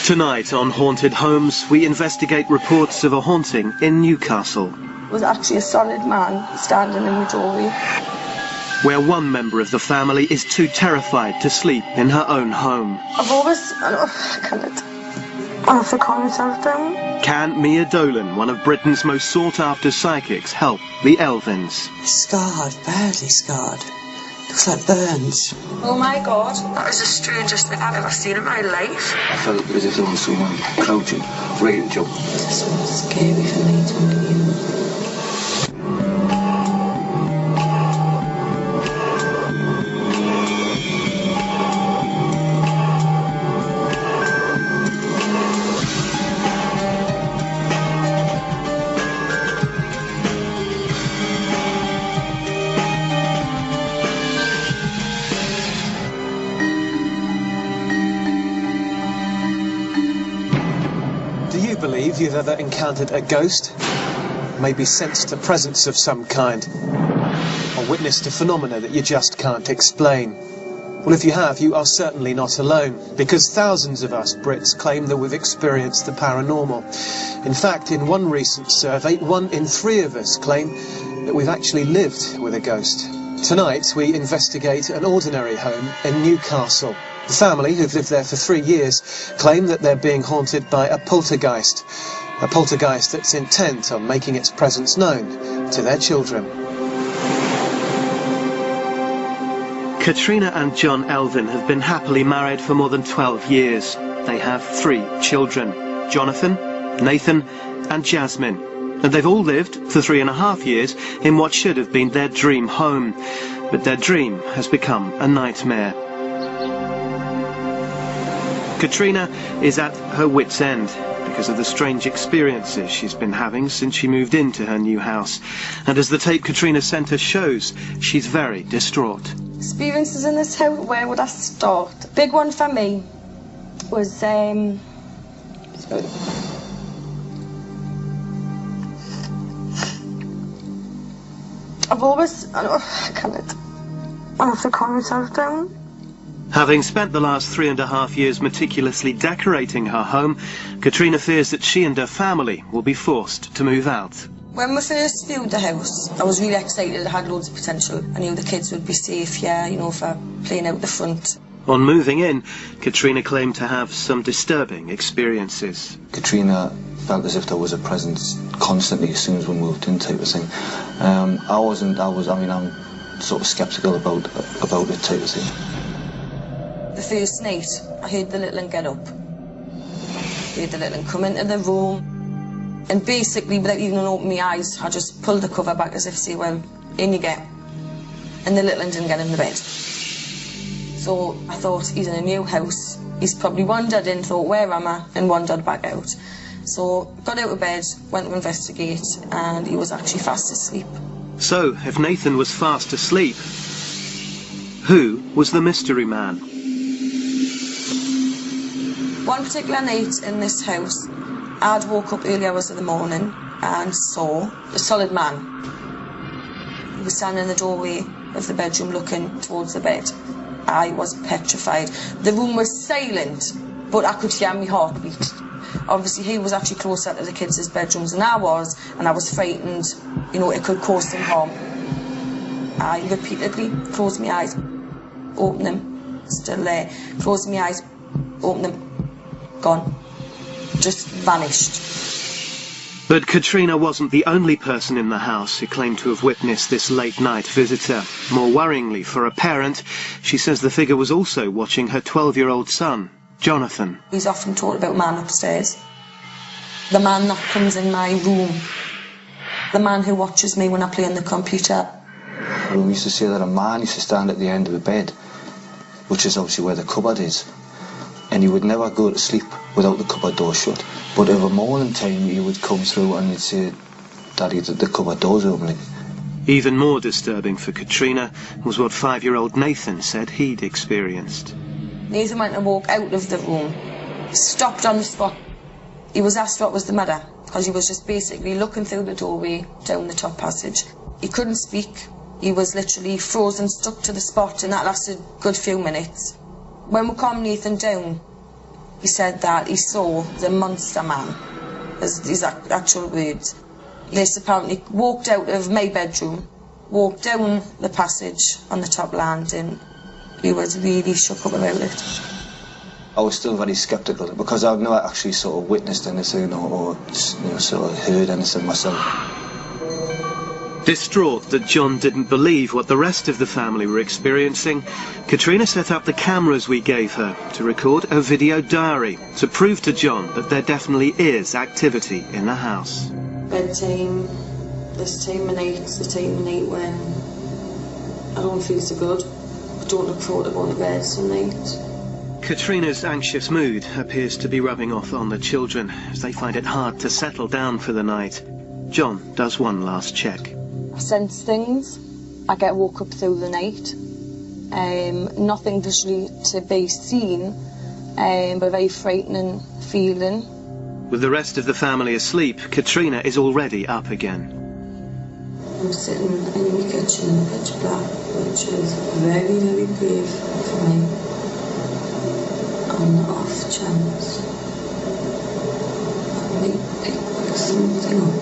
Tonight on Haunted Homes, we investigate reports of a haunting in Newcastle. It was actually a solid man standing in the doorway. Where one member of the family is too terrified to sleep in her own home. I've always... I have to calm myself down. Can Mia Dolan, one of Britain's most sought-after psychics, help the Elvins? Scarred, badly scarred. Looks like burns. Oh my God, that is the strangest thing I've ever seen in my life. I felt as if there was someone crouching, ready to jump. This was scary for me talking to you. Do you believe you've ever encountered a ghost? Maybe sensed a presence of some kind? Or witnessed a phenomena that you just can't explain? Well, if you have, you are certainly not alone, because thousands of us Brits claim that we've experienced the paranormal. In fact, in one recent survey, 1 in 3 of us claim that we've actually lived with a ghost. Tonight, we investigate an ordinary home in Newcastle. The family, who've lived there for 3 years, claim that they're being haunted by a poltergeist that's intent on making its presence known to their children. Katrina and John Elvin have been happily married for more than 12 years. They have 3 children, Jonathan, Nathan and Jasmine. And they've all lived for 3.5 years in what should have been their dream home. But their dream has become a nightmare. Katrina is at her wit's end because of the strange experiences she's been having since she moved into her new house. And as the tape Katrina sent us shows, she's very distraught. Experiences in this house, where would I start? Big one for me was I've always... I have to calm myself down. Having spent the last 3.5 years meticulously decorating her home, Katrina fears that she and her family will be forced to move out. When we first viewed the house, I was really excited. It had loads of potential. I knew the kids would be safe, for playing out the front. On moving in, Katrina claimed to have some disturbing experiences. Katrina felt as if there was a presence constantly as soon as we moved in, type of thing. I'm sort of sceptical about it, type of thing. The first night, I heard the little one get up. I heard the little one come into the room. And basically, without even opening my eyes, I just pulled the cover back as if to say, well, in you get. And the little one didn't get in the bed. So I thought, he's in a new house. He's probably wandered in, thought, where am I? And wandered back out. So got out of bed, went to investigate, and he was actually fast asleep. So, if Nathan was fast asleep, who was the mystery man? One particular night in this house, I'd woke up early hours of the morning and saw a solid man. He was standing in the doorway of the bedroom looking towards the bed. I was petrified. The room was silent, but I could hear my heartbeat. Obviously, he was actually closer to the kids' bedrooms than I was, and I was frightened, it could cause them harm. I repeatedly closed my eyes, opened them, still there, closed my eyes, opened them, gone. Just vanished. But Katrina wasn't the only person in the house who claimed to have witnessed this late-night visitor. More worryingly for a parent, she says the figure was also watching her 12-year-old son, Jonathan. He's often talked about man upstairs. The man that comes in my room. The man who watches me when I play on the computer. We used to say that a man used to stand at the end of the bed, which is obviously where the cupboard is. And he would never go to sleep without the cupboard door shut. But of a morning time, he would come through and he'd say, Daddy, the cupboard door's opening. Even more disturbing for Katrina was what 5-year-old Nathan said he'd experienced. Nathan went to walk out of the room, stopped on the spot. He was asked what was the matter, because he was just basically looking through the doorway down the top passage. He couldn't speak. He was literally frozen, stuck to the spot, and that lasted a good few minutes. When we calmed Nathan down, He said that he saw the monster man, as his actual words. This apparently walked out of my bedroom, walked down the passage on the top landing. He was really shook up about it. I was still very sceptical because I've never actually sort of witnessed anything or sort of heard anything myself. Distraught that John didn't believe what the rest of the family were experiencing, Katrina set up the cameras we gave her to record a video diary to prove to John that there definitely is activity in the house. Bedtime, this time of night, the time of night when I don't feel so good. I don't look forward to going to bed some nights. Katrina's anxious mood appears to be rubbing off on the children as they find it hard to settle down for the night. John does one last check. I sense things. I get woke up through the night. Nothing visually to be seen, but a very frightening feeling. With the rest of the family asleep, Katrina is already up again. I'm sitting in the kitchen, pitch black, which is very, very brave for me. On the off chance I might pick something up.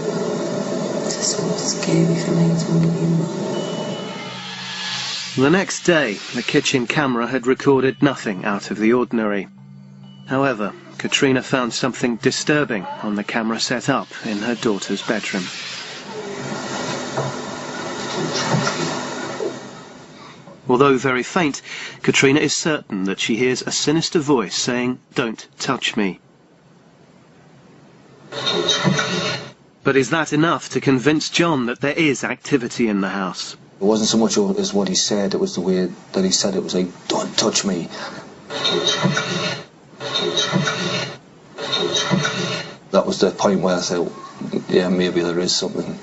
It's so scary for me to remember. The next day, the kitchen camera had recorded nothing out of the ordinary. However, Katrina found something disturbing on the camera set up in her daughter's bedroom. Although very faint, Katrina is certain that she hears a sinister voice saying, "Don't touch me." But is that enough to convince John that there is activity in the house? It wasn't so much as what he said, it was the way that he said it. It was like, "Don't touch me." That was the point where I said, yeah, maybe there is something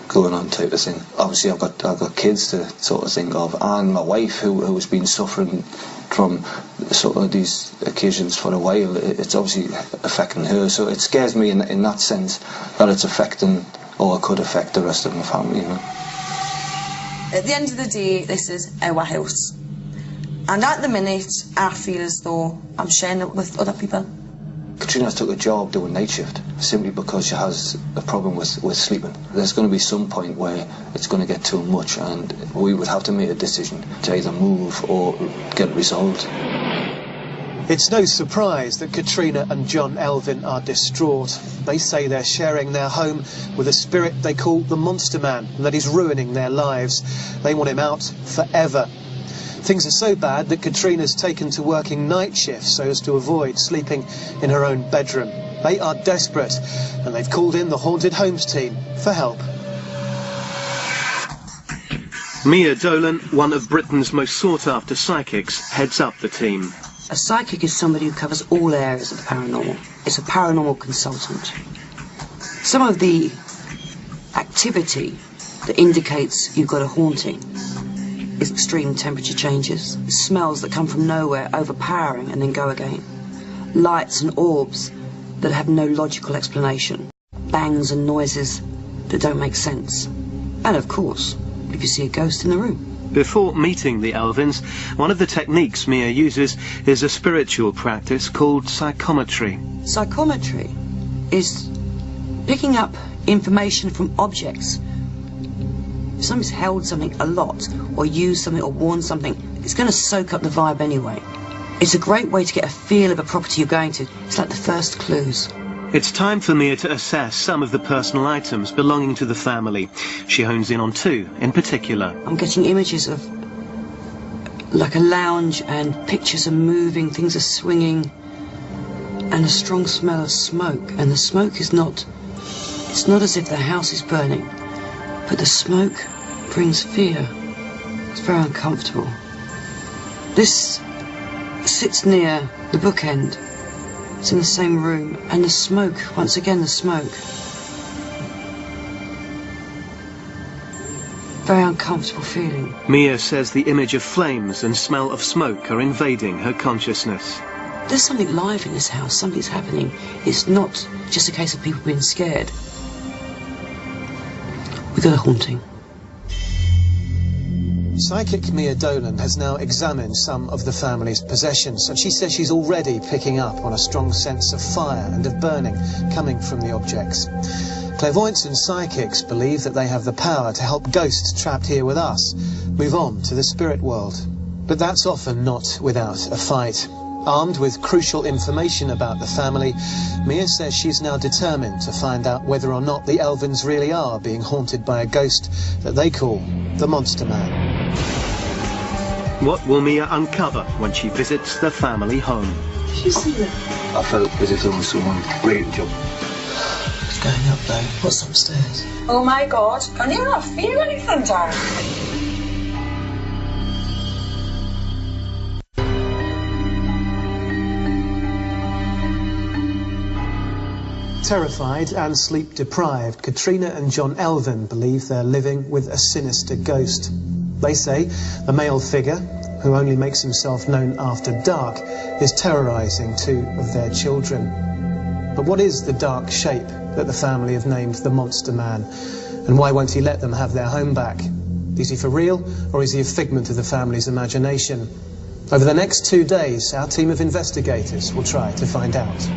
going on type of thing. Obviously I've got kids to sort of think of, and my wife who has been suffering from sort of these occasions for a while. It's obviously affecting her, so it scares me in that sense that it's affecting, or could affect, the rest of my family, you know. At the end of the day, this is our house, and at the minute I feel as though I'm sharing it with other people. Katrina took a job doing night shift simply because she has a problem with sleeping. There's going to be some point where it's going to get too much, and we would have to make a decision to either move or get it resolved. It's no surprise that Katrina and John Elvin are distraught. They say they're sharing their home with a spirit they call the Monster Man, and that he's ruining their lives. They want him out forever. Things are so bad that Katrina's taken to working night shifts so as to avoid sleeping in her own bedroom. They are desperate, and they've called in the Haunted Homes team for help. Mia Dolan, one of Britain's most sought-after psychics, heads up the team. A psychic is somebody who covers all areas of the paranormal. It's a paranormal consultant. Some of the activity that indicates you've got a haunting is extreme temperature changes, smells that come from nowhere, overpowering and then go again, lights and orbs that have no logical explanation, bangs and noises that don't make sense, and of course, if you see a ghost in the room. Before meeting the Elvins, one of the techniques Mia uses is a spiritual practice called psychometry. Psychometry is picking up information from objects. If somebody's held something a lot, or used something, or worn something, it's going to soak up the vibe anyway. It's a great way to get a feel of a property you're going to. It's like the first clues. It's time for Mia to assess some of the personal items belonging to the family. She hones in on two in particular. I'm getting images of like a lounge, and pictures are moving, things are swinging, and a strong smell of smoke. And the smoke is not, it's not as if the house is burning, but the smoke brings fear. It's very uncomfortable. This sits near the bookend. It's in the same room, and the smoke, once again the smoke. Very uncomfortable feeling. Mia says the image of flames and smell of smoke are invading her consciousness. There's something live in this house, something's happening. It's not just a case of people being scared. We've got a haunting. Psychic Mia Dolan has now examined some of the family's possessions, and she says she's already picking up on a strong sense of fire and of burning coming from the objects. Clairvoyants and psychics believe that they have the power to help ghosts trapped here with us move on to the spirit world. But that's often not without a fight. Armed with crucial information about the family, Mia says she's now determined to find out whether or not the Elvens really are being haunted by a ghost that they call the Monster Man. What will Mia uncover when she visits the family home? Did you see that? I felt as if there was someone raping John. It's going up though. What's upstairs? Oh my God, can you not feel anything, Darren? Terrified and sleep-deprived, Katrina and John Elven believe they're living with a sinister ghost. They say the male figure, who only makes himself known after dark, is terrorising two of their children. But what is the dark shape that the family have named the Monster Man? And why won't he let them have their home back? Is he for real, or is he a figment of the family's imagination? Over the next 2 days, our team of investigators will try to find out.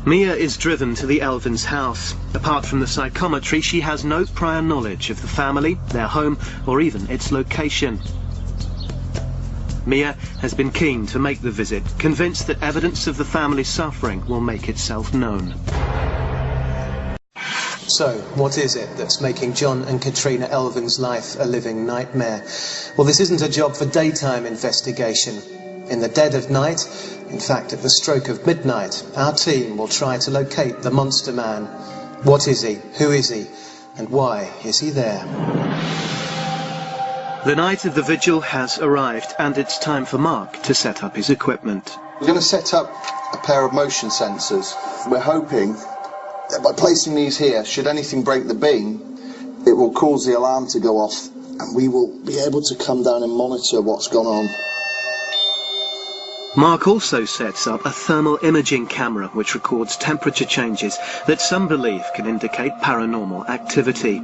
Mia is driven to the Elvens' house. Apart from the psychometry, she has no prior knowledge of the family, their home, or even its location. Mia has been keen to make the visit, convinced that evidence of the family's suffering will make itself known. So, what is it that's making John and Katrina Elven's life a living nightmare? Well, this isn't a job for daytime investigation. In the dead of night, in fact at the stroke of midnight, our team will try to locate the Monster Man. What is he? Who is he? And why is he there? The night of the vigil has arrived, and it's time for Mark to set up his equipment. We're going to set up a pair of motion sensors. We're hoping that by placing these here, should anything break the beam, it will cause the alarm to go off, and we will be able to come down and monitor what's gone on. Mark also sets up a thermal imaging camera which records temperature changes that some believe can indicate paranormal activity.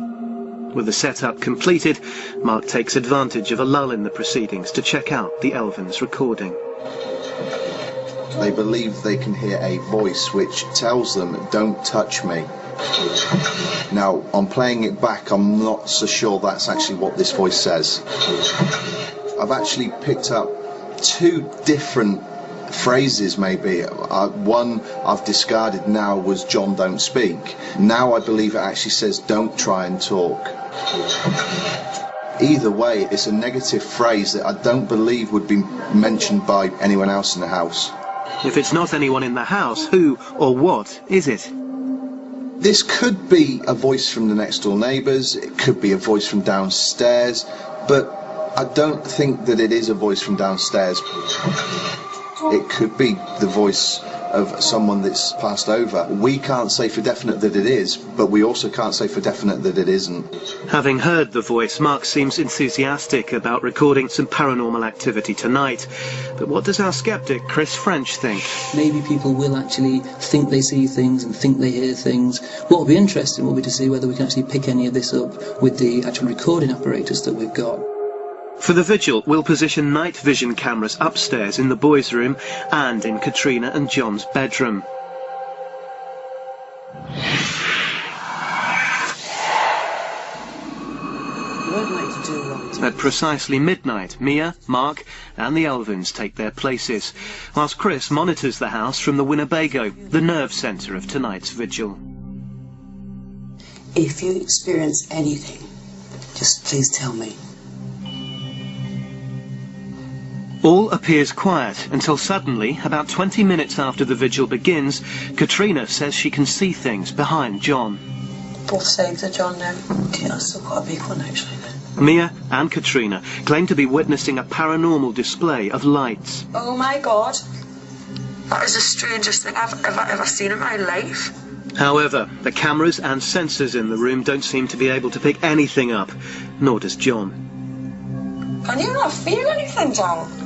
With the setup completed, Mark takes advantage of a lull in the proceedings to check out the Elvens' recording. They believe they can hear a voice which tells them, "Don't touch me." Now, on playing it back, I'm not so sure that's actually what this voice says. I've actually picked up 2 different phrases, maybe. One I've discarded now was "John, don't speak." Now I believe it actually says "Don't try and talk." Either way, it's a negative phrase that I don't believe would be mentioned by anyone else in the house. If it's not anyone in the house, who or what is it? This could be a voice from the next door neighbours, it could be a voice from downstairs, but I don't think that it is a voice from downstairs. It could be the voice of someone that's passed over. We can't say for definite that it is, but we also can't say for definite that it isn't. Having heard the voice, Mark seems enthusiastic about recording some paranormal activity tonight. But what does our skeptic Chris French think? Maybe people will actually think they see things and think they hear things. What will be interesting will be to see whether we can actually pick any of this up with the actual recording apparatus that we've got. For the vigil, we'll position night vision cameras upstairs in the boys' room and in Katrina and John's bedroom. At precisely midnight, Mia, Mark and the Elvens take their places, whilst Chris monitors the house from the Winnebago, the nerve centre of tonight's vigil. If you experience anything, just please tell me. All appears quiet until suddenly, about 20 minutes after the vigil begins, Katrina says she can see things behind John. Both sides of John now. Okay, that's still quite a big one actually then. Mia and Katrina claim to be witnessing a paranormal display of lights. Oh my God. That is the strangest thing I've ever seen in my life. However, the cameras and sensors in the room don't seem to be able to pick anything up, nor does John. Can you not feel anything, John?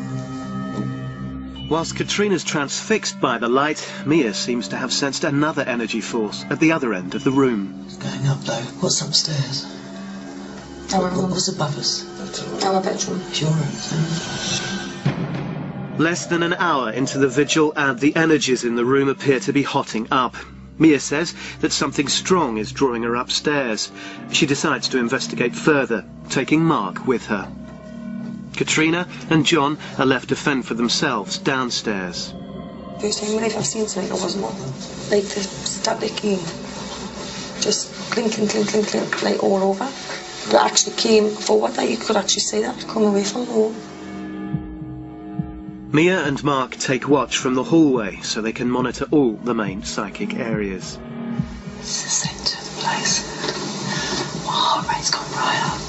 Whilst Katrina's transfixed by the light, Mia seems to have sensed another energy force at the other end of the room. It's going up though. What's upstairs? Our What room. was above us? Our bedroom. It's your room. Less than an hour into the vigil, and the energies in the room appear to be hotting up. Mia says that something strong is drawing her upstairs. She decides to investigate further, taking Mark with her. Katrina and John are left to fend for themselves downstairs. First time in my life I've seen something that wasn't like the static key. Just clink, clink, clink, clink, clink, like all over. But it actually came forward, like you could actually see that come away from the wall. Mia and Mark take watch from the hallway so they can monitor all the main psychic areas. It's the centre of the place. My heart rate's gone right up.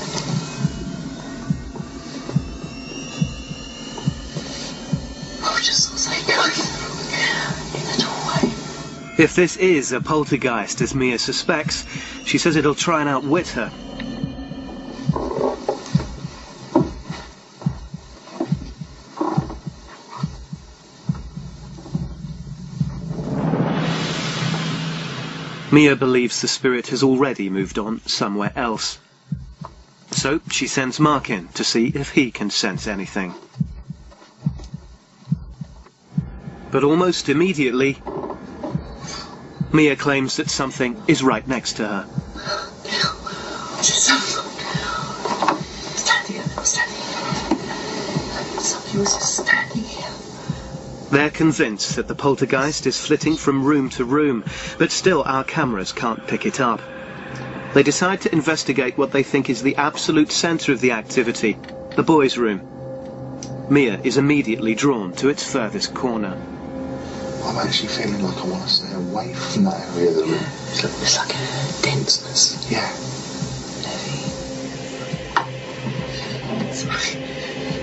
I just saw something going in the doorway. If this is a poltergeist, as Mia suspects, she says it'll try and outwit her. Mia believes the spirit has already moved on somewhere else. So she sends Mark in to see if he can sense anything. But almost immediately, Mia claims that something is right next to her. Just standing here. Somebody was just standing here. They're convinced that the poltergeist is flitting from room to room, but still our cameras can't pick it up. They decide to investigate what they think is the absolute centre of the activity, the boys' room. Mia is immediately drawn to its furthest corner. I'm actually feeling like I want to stay away from that area of the room. It's like a denseness. Yeah.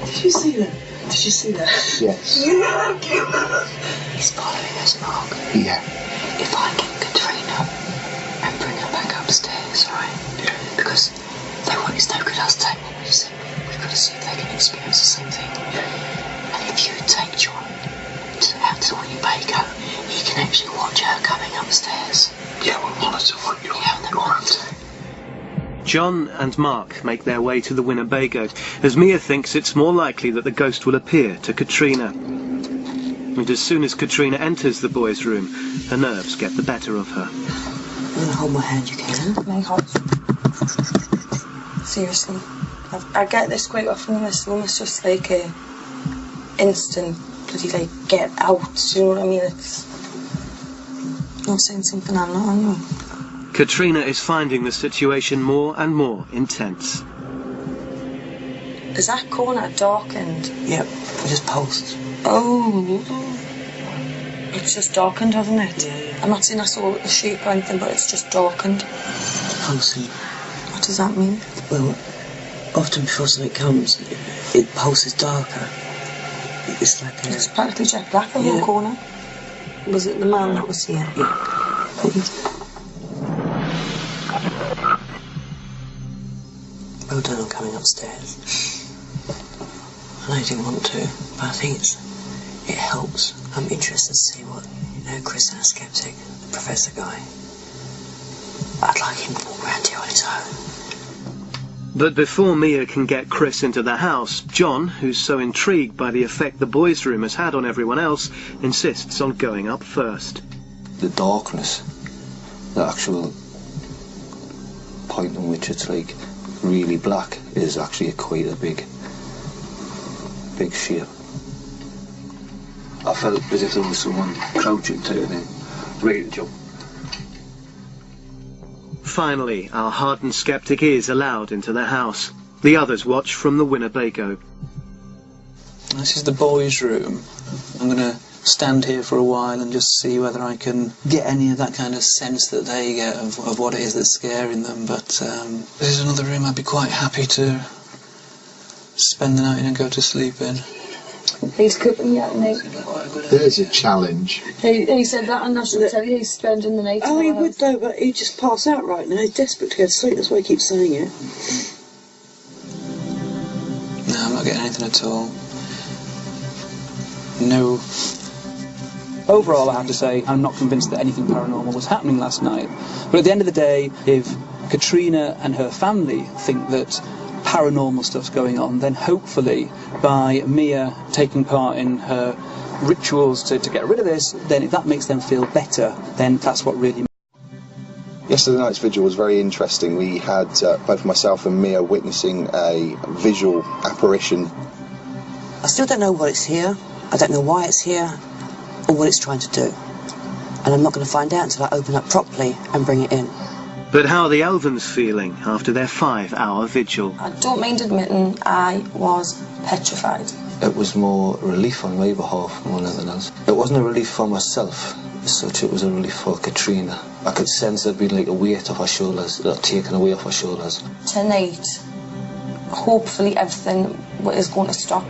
Did you see that? Did you see that? Yes. He's following us, Mark. Yeah. If I get Katrina and bring her back upstairs, right? Yeah. Because it's no good us taking what we've seen. We've got to see if they can experience the same thing. And if you take John out to the Winnebago, he can actually watch her coming upstairs. Yeah, we'll monitor what you're monitor. John and Mark make their way to the Winnebago, as Mia thinks it's more likely that the ghost will appear to Katrina. And as soon as Katrina enters the boys' room, her nerves get the better of her. You want to hold my hand, you can? My heart. Seriously. I get this quite often in this room. It's just like a instant bloody like get out. You know what I mean? It's not saying something I'm not, I know. Katrina is finding the situation more and more intense. Is that corner darkened? Yep, it just pulsed. Oh. It's just darkened, hasn't it? Yeah. I'm not saying I saw a shape or anything, but it's just darkened. Pulsing. What does that mean? Well, often before something comes, it pulses darker. It's like a... It's practically jet black, the whole corner. Was it the man that was here? Yeah. Well done on coming upstairs. I know you didn't want to, but I think it helps. I'm interested to see what, Chris and a skeptic, the professor guy. I'd like him to walk around here on his own. But before Mia can get Chris into the house, John, who's so intrigued by the effect the boys' room has had on everyone else, insists on going up first. The darkness, the actual point in which it's like really black, is actually quite a big shape. I felt as if there was someone crouching to it and ready to jump. Finally, our hardened skeptic is allowed into the house. The others watch from the Winnebago. This is the boys' room. I'm going to stand here for a while and just see whether I can get any of that kind of sense that they get of what it is that's scaring them. But this is another room I'd be quite happy to spend the night in and go to sleep in. He's cooking yet, mate. There's a challenge. He said that on national telly, he's spending the night. Oh, he would though, but he'd just pass out right now. He's desperate to go to sleep, that's why he keeps saying it. No, I'm not getting anything at all. No. Overall, I have to say, I'm not convinced that anything paranormal was happening last night. But at the end of the day, if Katrina and her family think that paranormal stuff's going on, then hopefully by Mia taking part in her rituals to get rid of this, then if that makes them feel better, then that's what really. Yesterday night's vigil was very interesting. We had both myself and Mia witnessing a visual apparition. I still don't know what it's here. I don't know why it's here or what it's trying to do. And I'm not going to find out until I open up properly and bring it in. But how are the Elvens feeling after their 5-hour vigil? I don't mind admitting I was petrified. It was more relief on my behalf more than anything else. It wasn't a relief for myself as such, it was a relief for Katrina. I could sense there'd been like a weight off her shoulders, taken away off her shoulders. Tonight, hopefully everything is going to stop.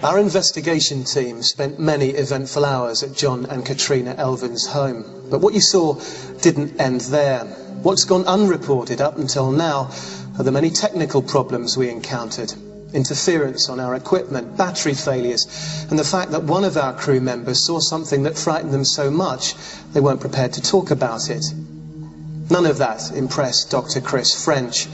Our investigation team spent many eventful hours at John and Katrina Elven's home. But what you saw didn't end there. What's gone unreported up until now are the many technical problems we encountered. Interference on our equipment, battery failures, and the fact that one of our crew members saw something that frightened them so much they weren't prepared to talk about it. None of that impressed Dr. Chris French.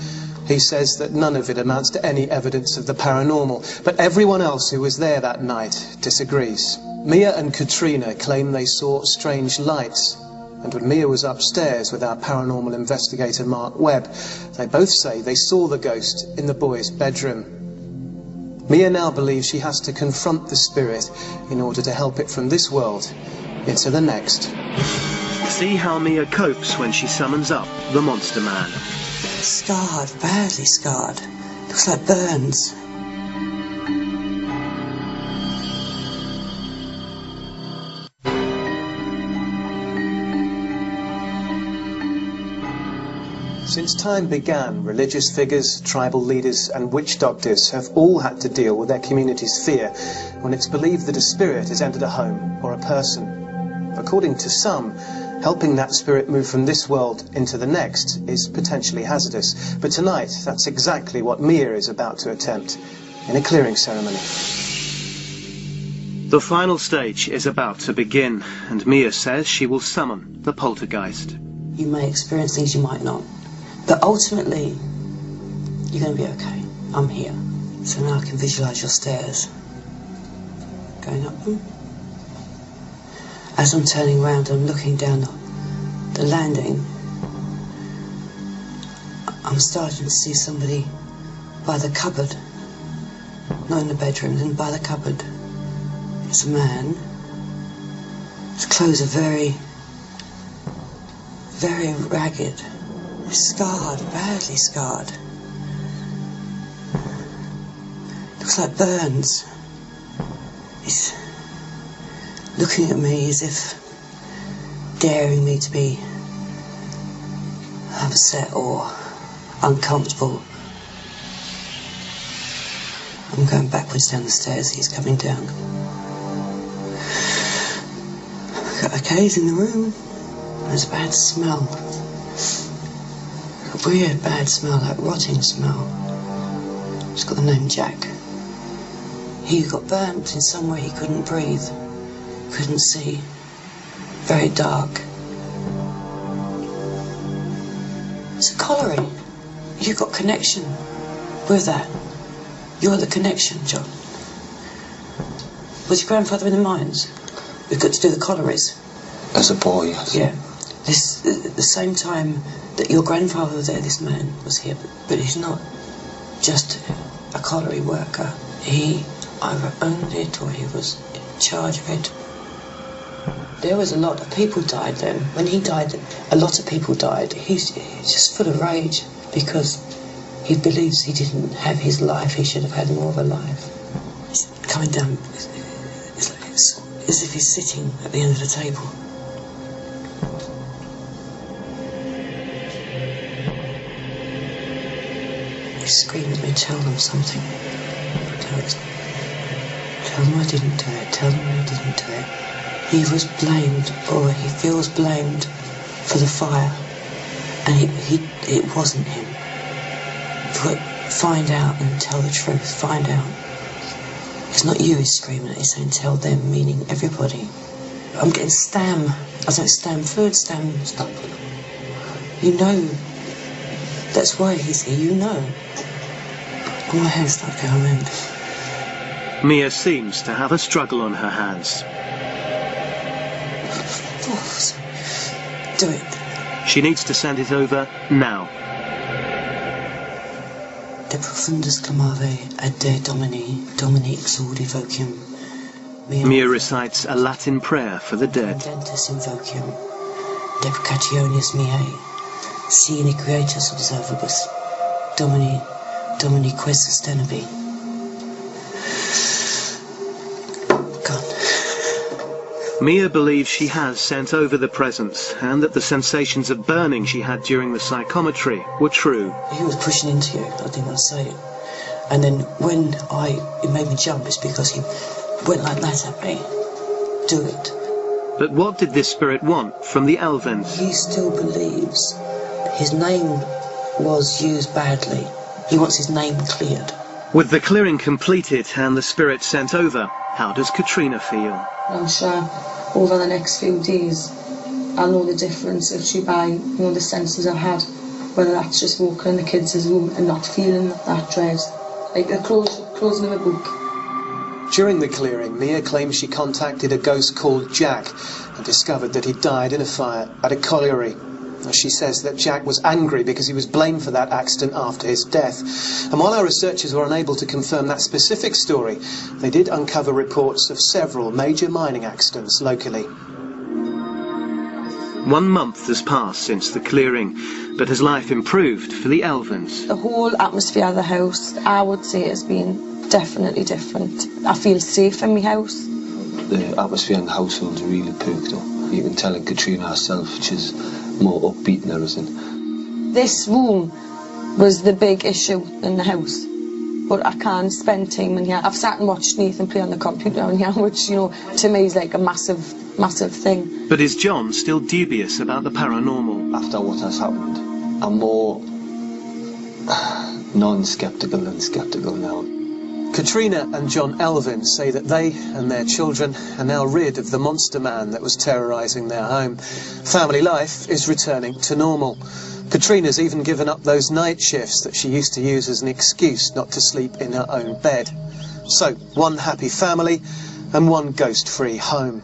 He says that none of it amounts to any evidence of the paranormal, but everyone else who was there that night disagrees. Mia and Katrina claim they saw strange lights, and when Mia was upstairs with our paranormal investigator Mark Webb, they both say they saw the ghost in the boys' bedroom. Mia now believes she has to confront the spirit in order to help it from this world into the next. See how Mia copes when she summons up the Monster Man. Scarred, badly scarred. Looks like burns. Since time began, religious figures, tribal leaders and witch doctors have all had to deal with their community's fear when it's believed that a spirit has entered a home or a person. According to some, helping that spirit move from this world into the next is potentially hazardous. But tonight, that's exactly what Mia is about to attempt in a clearing ceremony. The final stage is about to begin, and Mia says she will summon the poltergeist. You may experience things you might not. But ultimately, you're going to be okay. I'm here. So now I can visualise your stairs. Going up them. As I'm turning around and looking down the landing, I'm starting to see somebody by the cupboard. Not in the bedroom, then by the cupboard. It's a man. His clothes are very, very ragged. Scarred, badly scarred. Looks like burns. He's looking at me as if daring me to be upset or uncomfortable. I'm going backwards down the stairs, he's coming down. Okay, he's in the room. There's a bad smell. A weird bad smell, like rotting smell. It's got the name Jack. He got burnt in somewhere he couldn't breathe, couldn't see. Very dark. It's a colliery. You've got connection with that. You're the connection, John. Was your grandfather in the mines? We've got to do the collieries. As a boy, yes. Yeah. This, at the same time that your grandfather was there, this man was here, but he's not just a colliery worker. He either owned it or he was in charge of it. There was a lot of people died then. When he died, a lot of people died. He's just full of rage because he believes he didn't have his life. He should have had more of a life. He's coming down. It's as if he's sitting at the end of the table. He screamed at me, tell them something. Tell them I didn't do it. Tell them I didn't do it. He was blamed, or he feels blamed for the fire. And it wasn't him. Find out and tell the truth. Find out. It's not you he's screaming at. He's saying tell them, meaning everybody. I'm getting stam. I don't stam food, stam stuff. You know, that's why he's here, you know. All my hair's start going round. Mia seems to have a struggle on her hands. Oh, sorry. Do it. She needs to send it over now. De profundis clamave ad de Domini, Domini exaudi vocum. Mia recites a Latin prayer for the dead. Dentus invocium, deprecationis miae, si iniquitas observabus, Domini quae sustenabi. God. Mia believes she has sent over the presence and that the sensations of burning she had during the psychometry were true. He was pushing into you, I didn't want to say it. And then when it made me jump, it's because he went like that at me. Do it. But what did this spirit want from the Elvens? He still believes his name was used badly. He wants his name cleared. With the clearing completed and the spirit sent over, how does Katrina feel? I'm sure over the next few days I'll know the difference literally by the senses I've had, whether that's just walking in the kids' room and not feeling that dread, like the closing of a book. During the clearing, Mia claims she contacted a ghost called Jack and discovered that he died in a fire at a colliery. She says that Jack was angry because he was blamed for that accident after his death. And while our researchers were unable to confirm that specific story, they did uncover reports of several major mining accidents locally. 1 month has passed since the clearing, but has life improved for the Elvens? The whole atmosphere of the house, I would say, has been definitely different. I feel safe in my house. The atmosphere in the household's really perked up. You can tell in Katrina herself, she's more upbeat and everything. This room was the big issue in the house, but I can't spend time in here. I've sat and watched Nathan play on the computer in here, which, to me is like a massive thing. But is John still dubious about the paranormal? After what has happened, I'm more non-sceptical than sceptical now. Katrina and John Elvin say that they and their children are now rid of the monster man that was terrorising their home. Family life is returning to normal. Katrina's even given up those night shifts that she used to use as an excuse not to sleep in her own bed. So, one happy family and one ghost-free home.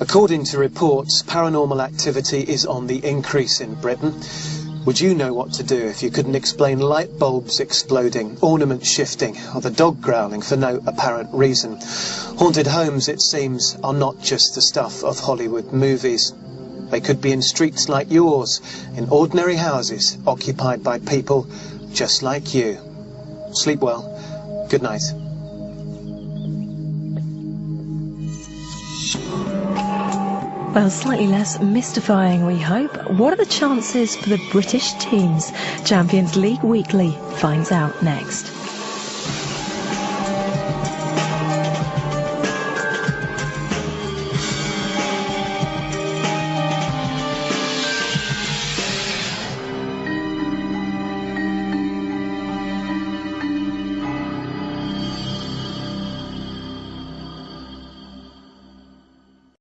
According to reports, paranormal activity is on the increase in Britain. Would you know what to do if you couldn't explain light bulbs exploding, ornaments shifting, or the dog growling for no apparent reason? Haunted homes, it seems, are not just the stuff of Hollywood movies. They could be in streets like yours, in ordinary houses occupied by people just like you. Sleep well. Good night. Well, slightly less mystifying, we hope. What are the chances for the British teams? Champions League Weekly finds out next.